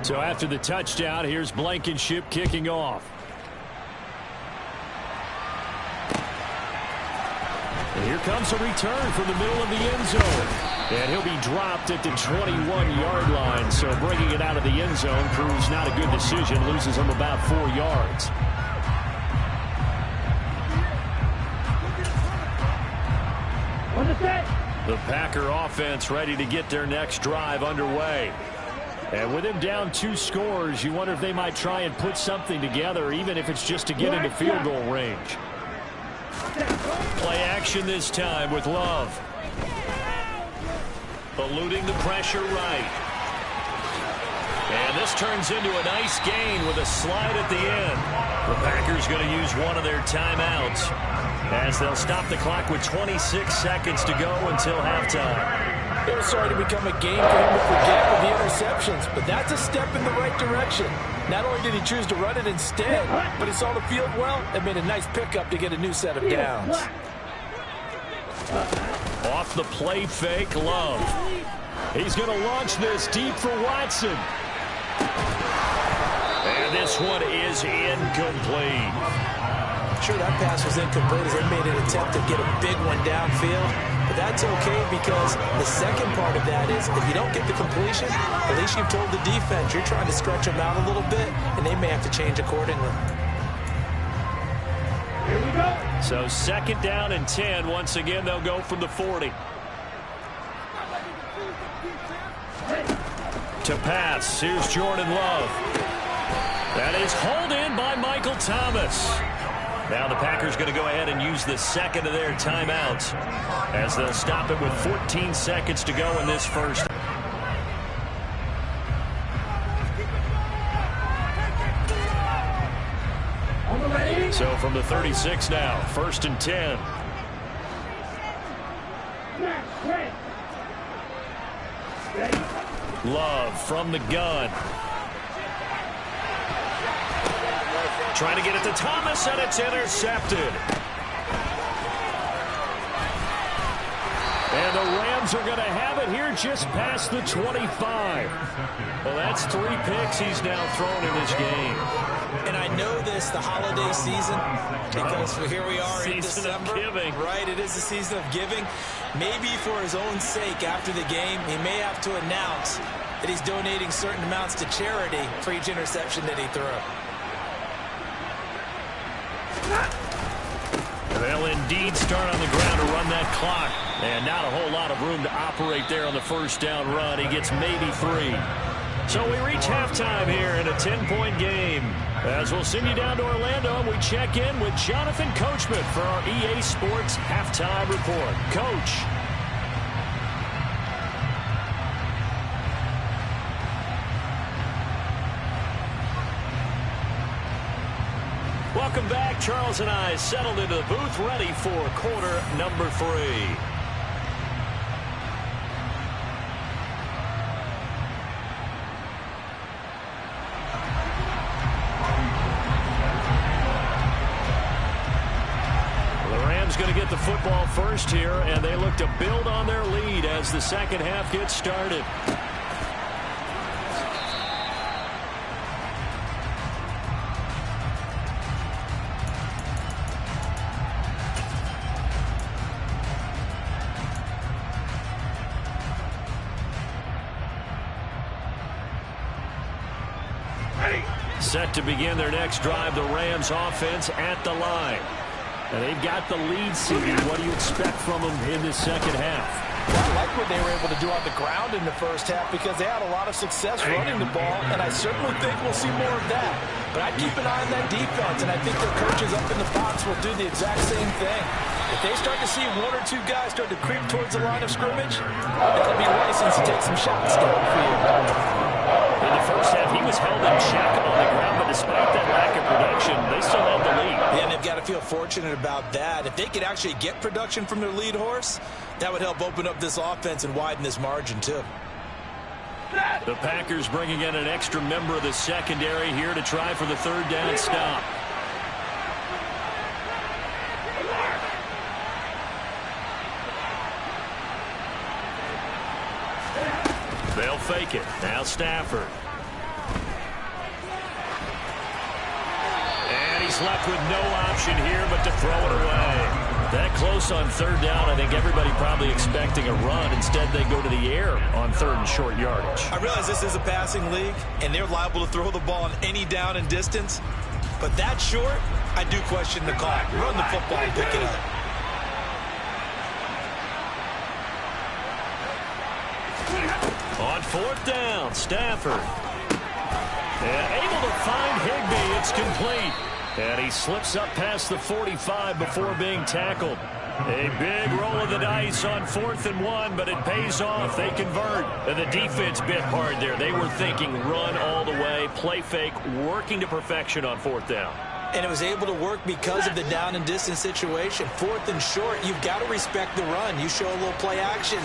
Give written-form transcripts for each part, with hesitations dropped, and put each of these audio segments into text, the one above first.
So after the touchdown, here's Blankenship kicking off. And here comes a return from the middle of the end zone. And he'll be dropped at the 21-yard line. So bringing it out of the end zone proves not a good decision. Loses him about 4 yards. The Packer offense ready to get their next drive underway. And with him down 2 scores, you wonder if they might try and put something together, even if it's just to get into field goal range. Play action this time with Love. Eluding the pressure right. And this turns into a nice gain with a slide at the end. The Packers going to use one of their timeouts as they'll stop the clock with 26 seconds to go until halftime. It was starting to become a game for him to forget with the interceptions, but that's a step in the right direction. Not only did he choose to run it instead, but he saw the field well and made a nice pickup to get a new set of downs. Off the play fake, Love. He's going to launch this deep for Watson. And this one is incomplete. Sure, that pass was incomplete as they made an attempt to get a big one downfield. But that's okay because the second part of that is if you don't get the completion, at least you've told the defense you're trying to stretch them out a little bit, and they may have to change accordingly. Here we go. So 2nd down and 10. Once again, they'll go from the 40. To pass, here's Jordan Love. That is hauled in by Michael Thomas. Now the Packers going to go ahead and use the second of their timeouts as they'll stop it with 14 seconds to go in this first. So from the 36 now, 1st and 10. Love from the gun. Trying to get it to Thomas, and it's intercepted. And the Rams are going to have it here just past the 25. Well, that's 3 picks he's now thrown in this game. And I know this, the holiday season, because here we are in December. Season of giving. Right, it is the season of giving. Maybe for his own sake after the game, he may have to announce that he's donating certain amounts to charity for each interception that he threw. They'll indeed start on the ground to run that clock. And not a whole lot of room to operate there on the 1st down run. He gets maybe 3. So we reach halftime here in a 10-point game. As we'll send you down to Orlando, and we check in with Jonathan Coachman for our EA Sports Halftime Report. Coach. Welcome back. Charles and I settled into the booth, ready for quarter number 3. The Rams going to get the football first here, and they look to build on their lead as the second half gets started. Set to begin their next drive, the Rams offense at the line. And they've got the lead seated. What do you expect from them in this second half? Well, I like what they were able to do on the ground in the first half because they had a lot of success running the ball, and I certainly think we'll see more of that. But I'd keep an eye on that defense, and I think their coaches up in the box will do the exact same thing. If they start to see 1 or 2 guys start to creep towards the line of scrimmage, they'll be licensed to take some shots downfield. In the first half, he was held in check on the ground, but despite that lack of production, they still have the lead. Yeah, and they've got to feel fortunate about that. If they could actually get production from their lead horse, that would help open up this offense and widen this margin, too. The Packers bringing in an extra member of the secondary here to try for the 3rd down stop. They'll fake it. Now Stafford. he's left with no option here but to throw it away. That close on third down, I think everybody probably expecting a run. Instead, they go to the air on third and short yardage. I realize this is a passing league, and they're liable to throw the ball on any down and distance. But that short, I do question the call. Run the football and pick it up. On fourth down, Stafford. And able to find Higbee. It's complete. And he slips up past the 45 before being tackled. A big roll of the dice on 4th and 1, but it pays off. They convert. And the defense bit hard there. They were thinking run all the way, play fake, working to perfection on 4th down. And it was able to work because of the down and distance situation. 4th and short, you've got to respect the run. You show a little play action.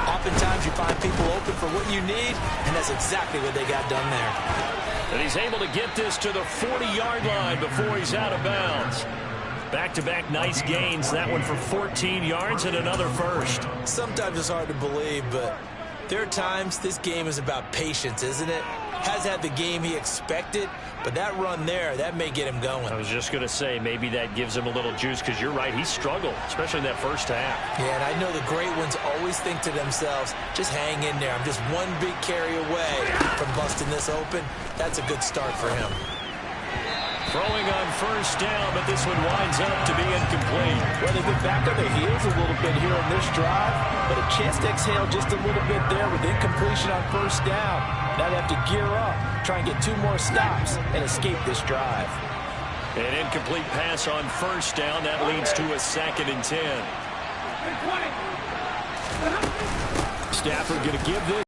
Oftentimes you find people open for what you need, and that's exactly what they got done there. And he's able to get this to the 40-yard line before he's out of bounds. Back-to-back nice gains. That one for 14 yards and another first. Sometimes it's hard to believe, but there are times this game is about patience, isn't it? Has had the game he expected, but that run there, that may get him going. I was just going to say, maybe that gives him a little juice, because you're right, he struggled, especially in that first half. Yeah, and I know the great ones always think to themselves, just hang in there. I'm just one big carry away from busting this open. That's a good start for him. Throwing on first down, but this one winds up to be incomplete. Well, they've been back on their heels a little bit here on this drive, but a chance to exhale just a little bit there with incompletion on first down. Now they have to gear up, try and get 2 more stops, and escape this drive. An incomplete pass on first down. That leads to a 2nd and 10. Stafford going to give this.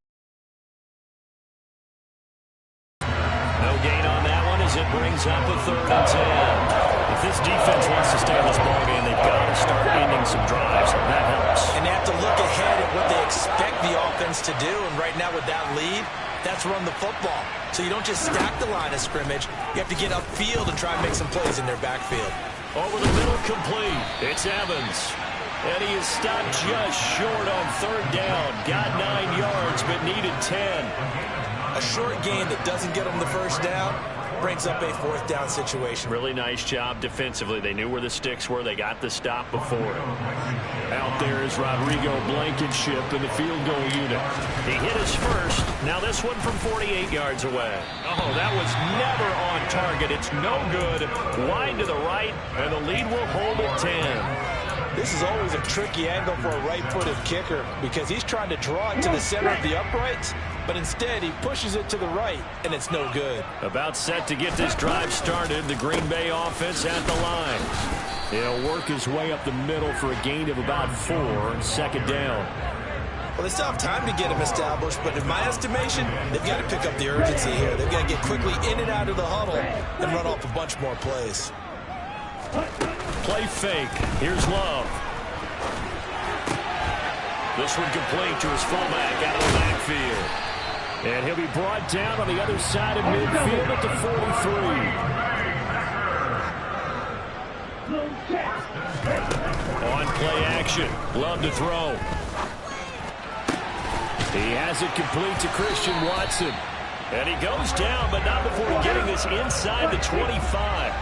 No gain on that one as it brings up a 3rd and 10. If this defense wants to stay in this ballgame, they've got to start ending some drives. That helps. And they have to look ahead at what they expect the offense to do. And right now with that lead, that's run the football. So you don't just stack the line of scrimmage. You have to get upfield and try and make some plays in their backfield. Over the middle, complete. It's Evans. And he is stopped just short on 3rd down. Got 9 yards, but needed 10. A short gain that doesn't get them the first down brings up a 4th down situation. Really nice job defensively. They knew where the sticks were. They got the stop before it. Out there is Rodrigo Blankenship in the field goal unit. He hit his first. Now this one from 48 yards away. Oh, that was never on target. It's no good. Wide to the right, and the lead will hold at 10. This is always a tricky angle for a right-footed kicker because he's trying to draw it to the center of the uprights, but instead he pushes it to the right, and it's no good. About set to get this drive started. The Green Bay offense at the line. He'll work his way up the middle for a gain of about 4, 2nd down. Well, they still have time to get him established, but in my estimation, they've got to pick up the urgency here. They've got to get quickly in and out of the huddle and run off a bunch more plays. Play fake. Here's Love. This one complete to his fullback out of the backfield. And he'll be brought down on the other side of midfield at the 43. On play action. Love to throw. He has it complete to Christian Watson. And he goes down, but not before getting this inside the 25.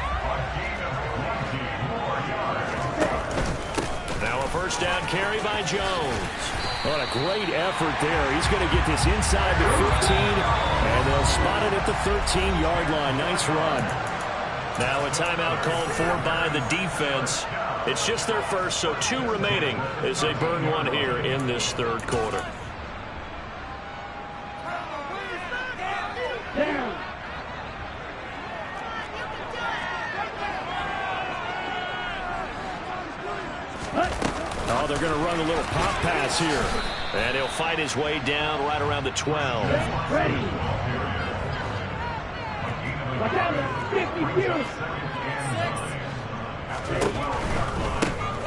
Now a first down carry by Jones. What a great effort there. He's going to get this inside the 15, and they'll spot it at the 13-yard line. Nice run. Now a timeout called for by the defense. It's just their first, so 2 remaining as they burn one here in this 3rd quarter. Oh, they're going to run a little pop pass here. And he'll fight his way down right around the 12. Ready.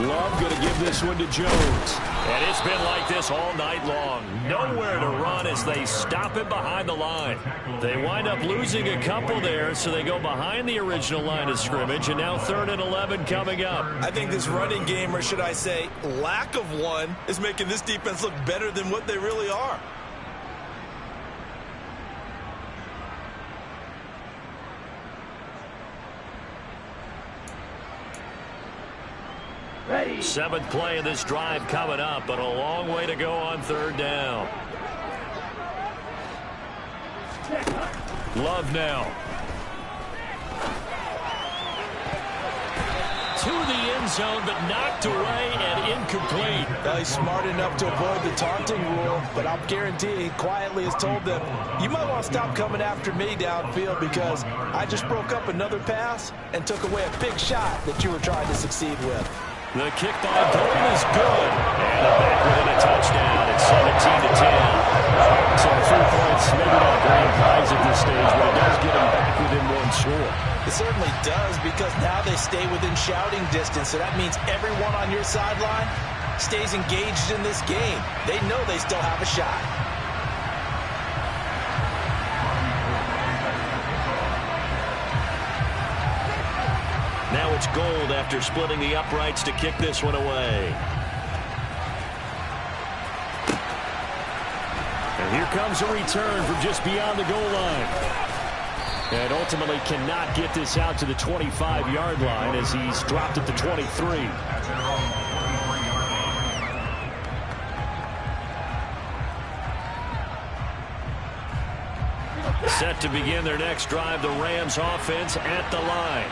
Love going to give this one to Jones. And it's been like this all night long. Nowhere to run as they stop him behind the line. They wind up losing a couple there, so they go behind the original line of scrimmage, and now 3rd and 11 coming up. I think this running game, or should I say lack of one, is making this defense look better than what they really are. Seventh play of this drive coming up, but a long way to go on third down. Love now. To the end zone, but knocked away and incomplete. He's smart enough to avoid the taunting rule, but I'll guarantee he quietly has told them, you might want to stop coming after me downfield because I just broke up another pass and took away a big shot that you were trying to succeed with. The kick by Golden is good. And back within a touchdown. It's 17-10. So 3 points, maybe not a grand prize at this stage, but it does get them back within one score. It certainly does, because now they stay within shouting distance, so that means everyone on your sideline stays engaged in this game. They know they still have a shot. Now it's Gold after splitting the uprights to kick this one away. And here comes a return from just beyond the goal line. And ultimately cannot get this out to the 25-yard line as he's dropped at the 23. Set to begin their next drive, the Rams offense at the line.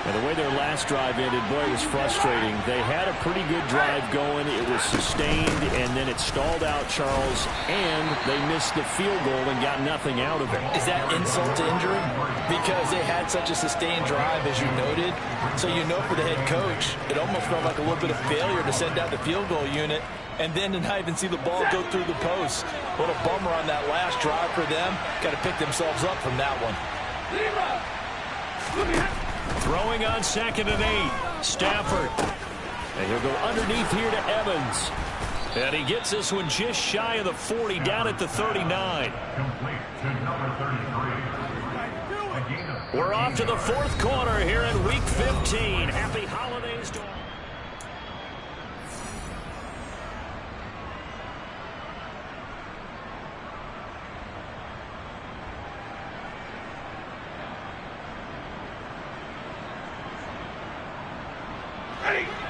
And the way their last drive ended, boy, it was frustrating. They had a pretty good drive going. It was sustained, and then it stalled out, Charles, and they missed the field goal and got nothing out of it. Is that insult to injury? Because they had such a sustained drive, as you noted. So you know for the head coach, it almost felt like a little bit of failure to send out the field goal unit and then to not even see the ball go through the post. What a bummer on that last drive for them. Got to pick themselves up from that one. Throwing on 2nd and 8. Stafford. And he'll go underneath here to Evans. And he gets this one just shy of the 40, down at the 39. We're off to the 4th quarter here in Week 15. Happy holidays to all.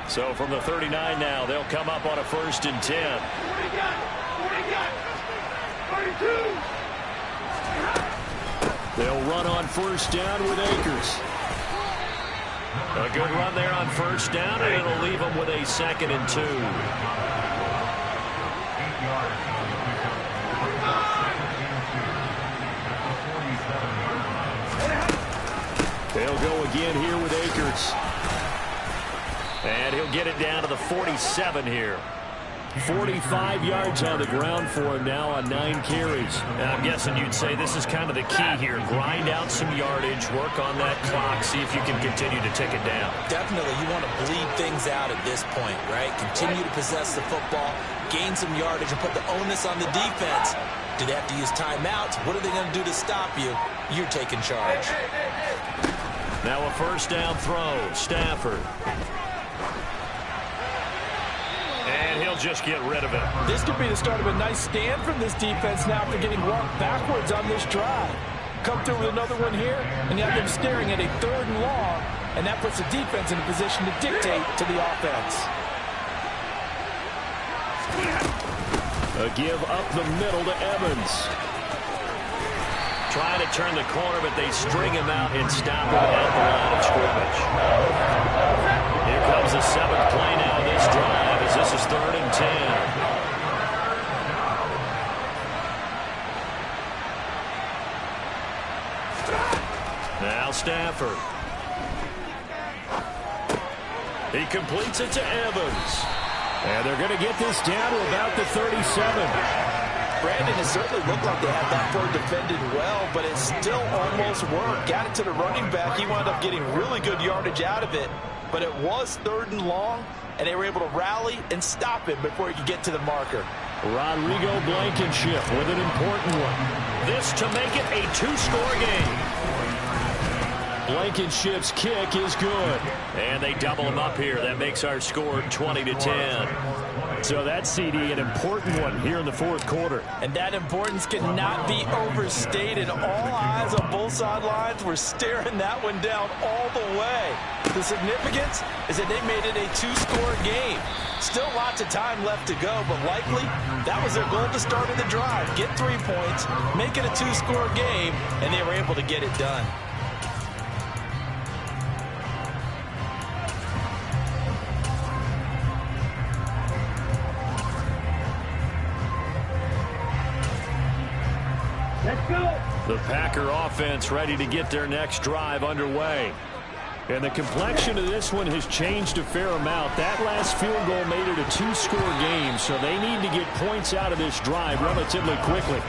So from the 39 now, they'll come up on a 1st and 10. They'll run on 1st down with Akers. A good run there on 1st down, and it'll leave them with a 2nd and 2. They'll go again here with Akers. And he'll get it down to the 47 here. 45 yards on the ground for him now on 9 carries. And I'm guessing you'd say this is kind of the key here. Grind out some yardage, work on that clock, see if you can continue to tick it down. Definitely, you want to bleed things out at this point, right? Continue to possess the football, gain some yardage, and put the onus on the defense. Do they have to use timeouts? What are they going to do to stop you? You're taking charge. Now a 1st down throw. Stafford. And he'll just get rid of it. This could be the start of a nice stand from this defense now after getting walked backwards on this drive. Come through with another one here, and you have them staring at a 3rd and long, and that puts the defense in a position to dictate to the offense. A give up the middle to Evans. Trying to turn the corner, but they string him out and stop him at the line of scrimmage. Here comes the 7th play now of this drive as this is 3rd and 10. Now Stafford. He completes it to Evans. And they're going to get this down to about the 37. Brandon, it certainly looked like they had that play defended well, but it still almost worked. Got it to the running back. He wound up getting really good yardage out of it, but it was 3rd and long, and they were able to rally and stop him before he could get to the marker. Rodrigo Blankenship with an important one. This to make it a 2-score game. Blankenship's kick is good. And they double him up here. That makes our score 20-10. So that CD, an important one here in the fourth quarter. And that importance cannot be overstated. All eyes on both sidelines were staring that one down all the way. The significance is that they made it a two-score game. Still lots of time left to go, but likely that was their goal to start of the drive. Get 3 points, make it a two-score game, and they were able to get it done. The Packer offense ready to get their next drive underway. And the complexion of this one has changed a fair amount. That last field goal made it a two-score game, so they need to get points out of this drive relatively quickly.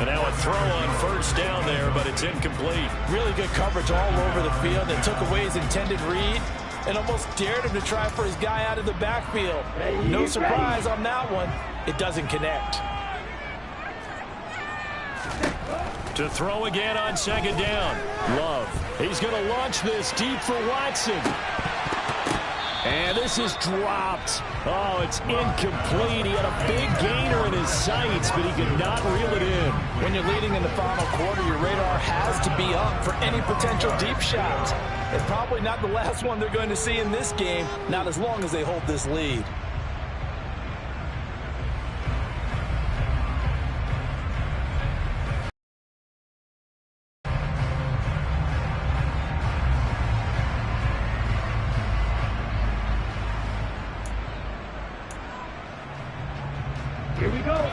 And now a throw on first down there, but it's incomplete. Really good coverage all over the field that took away his intended read and almost dared him to try for his guy out of the backfield. No surprise on that one. It doesn't connect. To throw again on second down. Love. He's going to launch this deep for Watson. And this is dropped. Oh, it's incomplete. He had a big gainer in his sights, but he could not reel it in. When you're leading in the final quarter, your radar has to be up for any potential deep shots. And probably not the last one they're going to see in this game, not as long as they hold this lead.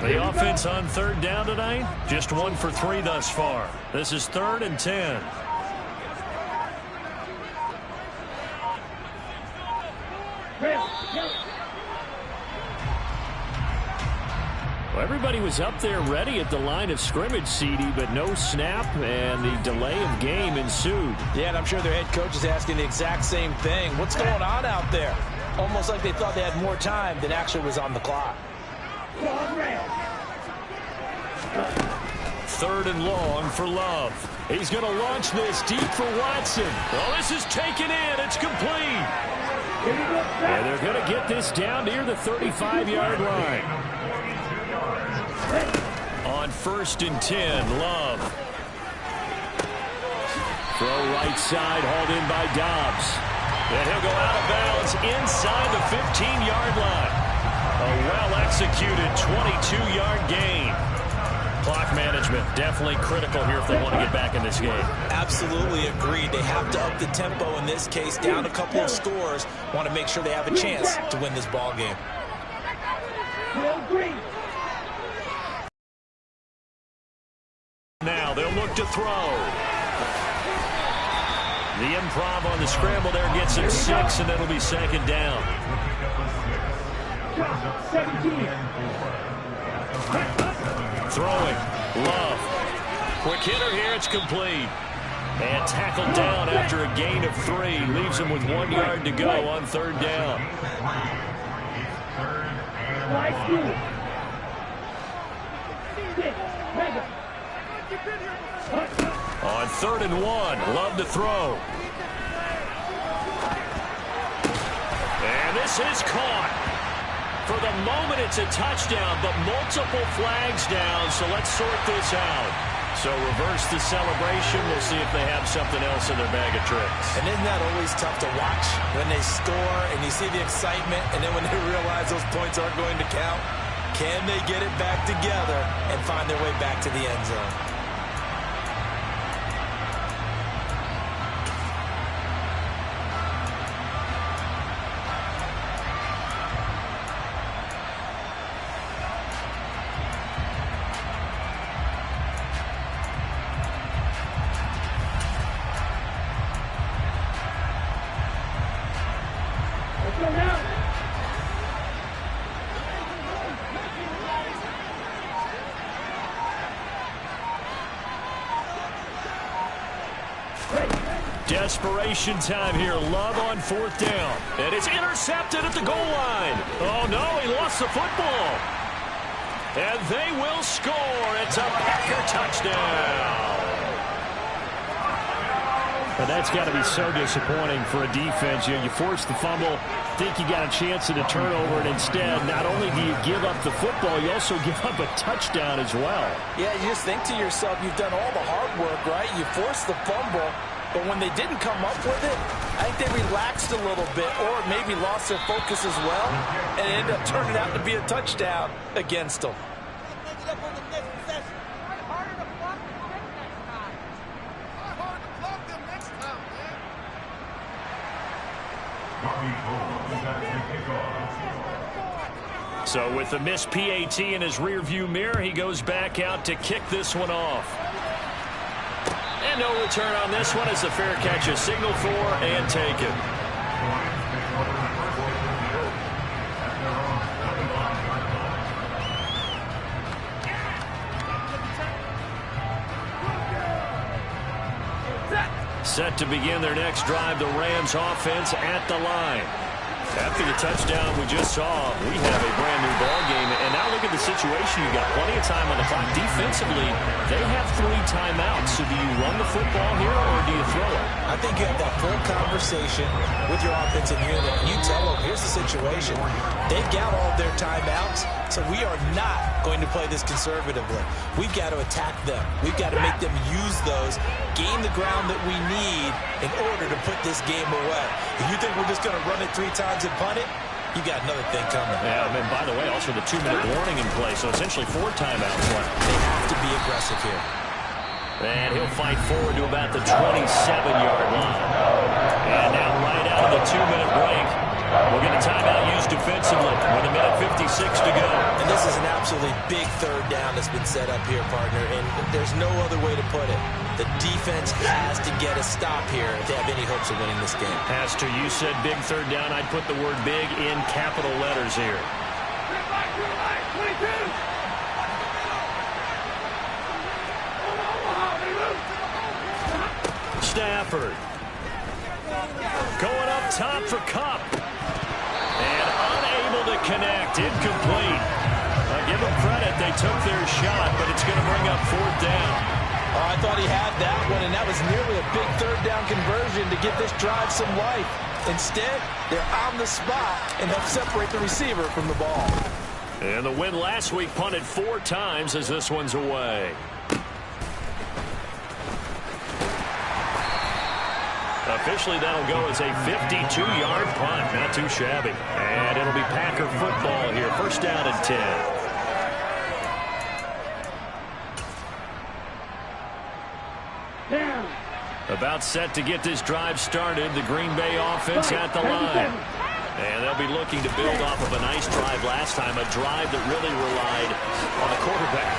The offense on third down tonight, just 1 for 3 thus far. This is 3rd and 10. Well, everybody was up there ready at the line of scrimmage, CD, but no snap, and the delay of game ensued. Yeah, and I'm sure their head coach is asking the exact same thing. What's going on out there? Almost like they thought they had more time than actually was on the clock. 3rd and long for Love. He's going to launch this deep for Watson. Well, this is taken in. It's complete. And they're going to get this down near the 35-yard line. On 1st and 10, Love. Throw right side, hauled in by Dobbs. And he'll go out of bounds inside the 15-yard line. A well-executed 22-yard gain. Clock management definitely critical here if they want to get back in this game. Absolutely agreed. They have to up the tempo in this case, down a couple of scores. Want to make sure they have a chance to win this ball game. Now they'll look to throw. The improv on the scramble there gets him 6, and that'll be 2nd down. 17. Throwing. Love. Quick hitter here. It's complete. And tackled down after a gain of 3. Leaves him with 1 yard to go on 3rd down. On 3rd and 1. Love to throw. And this is caught. For the moment, it's a touchdown, but multiple flags down, so let's sort this out. So reverse the celebration. We'll see if they have something else in their bag of tricks. And isn't that always tough to watch when they score and you see the excitement, and then when they realize those points aren't going to count? Can they get it back together and find their way back to the end zone? Desperation time here. Love on 4th down. And it's intercepted at the goal line. Oh, no, he lost the football. And they will score. It's a Packer touchdown. But that's got to be so disappointing for a defense. You force the fumble, think you got a chance at a turnover, and instead, not only do you give up the football, you also give up a touchdown as well. Yeah, you just think to yourself, you've done all the hard work, right? You forced the fumble, but when they didn't come up with it, I think they relaxed a little bit or maybe lost their focus as well, and it ended up turning out to be a touchdown against them. So with the missed PAT in his rearview mirror, he goes back out to kick this one off. And no return on this one as the fair catch is signaled for and taken. Set to begin their next drive, the Rams offense at the line. After the touchdown we just saw, we have a brand new ball game. And now look at the situation. You got plenty of time on the clock. Defensively, they have 3 timeouts. So do you run the football here or do you throw it? I think you have that full conversation with your offensive unit. You tell them, here's the situation. They've got all their timeouts, so we are not going to play this conservatively. We've got to attack them. We've got to make them use those, gain the ground that we need in order to put this game away. If you think we're just going to run it 3 times and punt it, you got another thing coming. Yeah, and by the way, also the 2-minute warning in play, so essentially 4 timeouts left. They have to be aggressive here. And he'll fight forward to about the 27-yard line. And now right out of the 2-minute break, we'll get a timeout used defensively with 1:56 to go. And this is an absolutely big 3rd down that's been set up here, partner, and there's no other way to put it. The defense has to get a stop here if they have any hopes of winning this game. Pastor, you said big 3rd down. I'd put the word big in capital letters here. Stafford going up top for Kupp. And unable to connect. Incomplete. Give them credit. They took their shot, but it's going to bring up 4th down. Oh, I thought he had that one, and that was nearly a big 3rd down conversion to give this drive some life. Instead, they're on the spot and help separate the receiver from the ball. And the win last week punted 4 times as this one's away. Officially, that'll go as a 52-yard punt. Not too shabby. And it'll be Packer football here. 1st down and 10. About set to get this drive started. The Green Bay offense at the line. And they'll be looking to build off of a nice drive last time. A drive that really relied on the quarterback.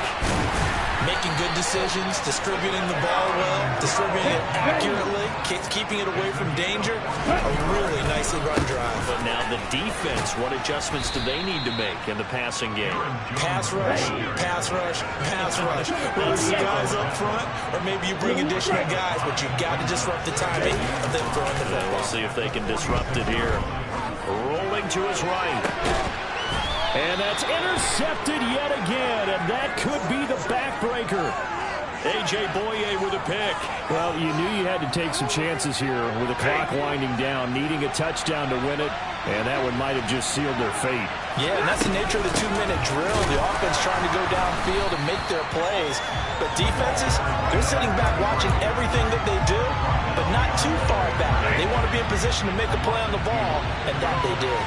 Making good decisions, distributing the ball well, distributing it accurately, keeping it away from danger. A really nicely run drive. But now the defense, what adjustments do they need to make in the passing game? Pass rush, pass rush, pass rush. Whether it's the guys up front or maybe you bring additional guys, but you've got to disrupt the timing of them throwing the football. We'll see if they can disrupt it here. Rolling to his right. And that's intercepted yet again, and that could be the backbreaker. A.J. Boye with a pick. Well, you knew you had to take some chances here with the clock winding down, needing a touchdown to win it, and that one might have just sealed their fate. Yeah, and that's the nature of the 2-minute drill. The offense trying to go downfield and make their plays. But defenses, they're sitting back watching everything that they do, but not too far back. They want to be in position to make a play on the ball, and that they did.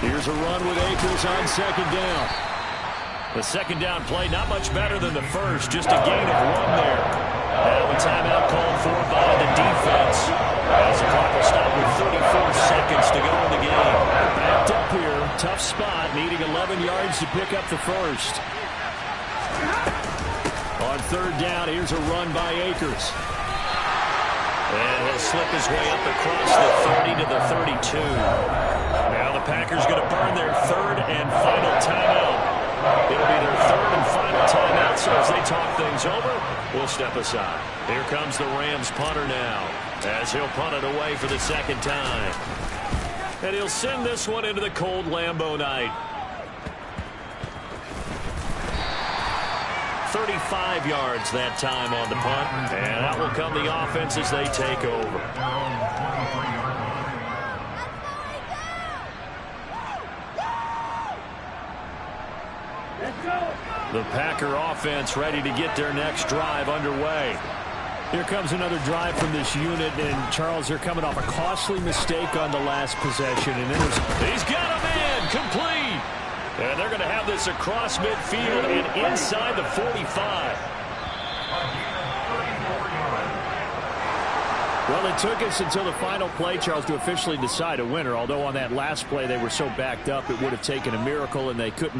Here's a run with Akers on 2nd down. The 2nd down play, not much better than the first, just a gain of 1 there. Now a timeout called for by the defense. As the clock will stop with 34 seconds to go in the game. Backed up here, tough spot, needing 11 yards to pick up the first. On 3rd down, here's a run by Akers. And he'll slip his way up across the 30 to the 32. Now the Packers going to burn their 3rd and final timeout. It'll be their 3rd and final timeout, so as they talk things over, we'll step aside. Here comes the Rams punter now, as he'll punt it away for the 2nd time. And he'll send this one into the cold Lambeau night. 35 yards that time on the punt. And out will come the offense as they take over. The Packer offense ready to get their next drive underway. Here comes another drive from this unit, and Charles, they're coming off a costly mistake on the last possession. And he's got a man complete. And they're going to have this across midfield and inside the 45. Well, it took us until the final play, Charles, to officially decide a winner. Although on that last play they were so backed up, it would have taken a miracle, and they couldn't get